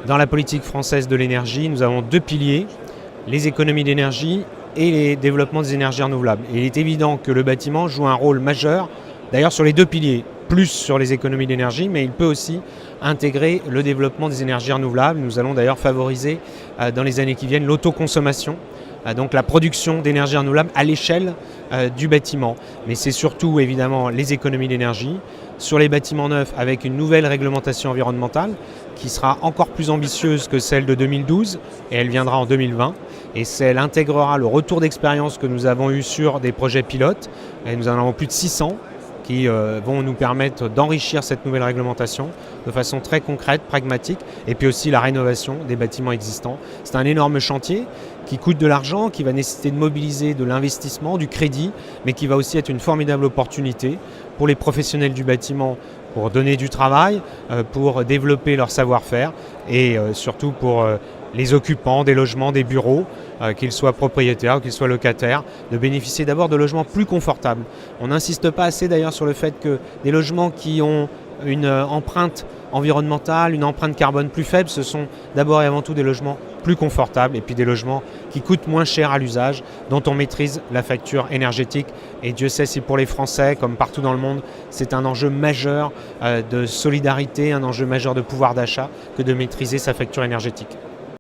Dans la politique française de l'énergie, nous avons deux piliers, les économies d'énergie et les développements des énergies renouvelables. Et il est évident que le bâtiment joue un rôle majeur, d'ailleurs sur les deux piliers, plus sur les économies d'énergie, mais il peut aussi intégrer le développement des énergies renouvelables. Nous allons d'ailleurs favoriser dans les années qui viennent l'autoconsommation, donc la production d'énergie renouvelable à l'échelle du bâtiment. Mais c'est surtout évidemment les économies d'énergie sur les bâtiments neufs avec une nouvelle réglementation environnementale qui sera encore plus ambitieuse que celle de 2012 et elle viendra en 2020. Et elle intégrera le retour d'expérience que nous avons eu sur des projets pilotes. Et nous en avons plus de 600 qui vont nous permettre d'enrichir cette nouvelle réglementation de façon très concrète, pragmatique, et puis aussi la rénovation des bâtiments existants. C'est un énorme chantier qui coûte de l'argent, qui va nécessiter de mobiliser de l'investissement, du crédit, mais qui va aussi être une formidable opportunité pour les professionnels du bâtiment pour donner du travail, pour développer leur savoir-faire et surtout pour les occupants des logements, des bureaux, qu'ils soient propriétaires ou qu'ils soient locataires, de bénéficier d'abord de logements plus confortables. On n'insiste pas assez d'ailleurs sur le fait que des logements qui ont une empreinte environnementale, une empreinte carbone plus faible, ce sont d'abord et avant tout des logements plus confortables et puis des logements qui coûtent moins cher à l'usage, dont on maîtrise la facture énergétique. Et Dieu sait si pour les Français, comme partout dans le monde, c'est un enjeu majeur de solidarité, un enjeu majeur de pouvoir d'achat que de maîtriser sa facture énergétique.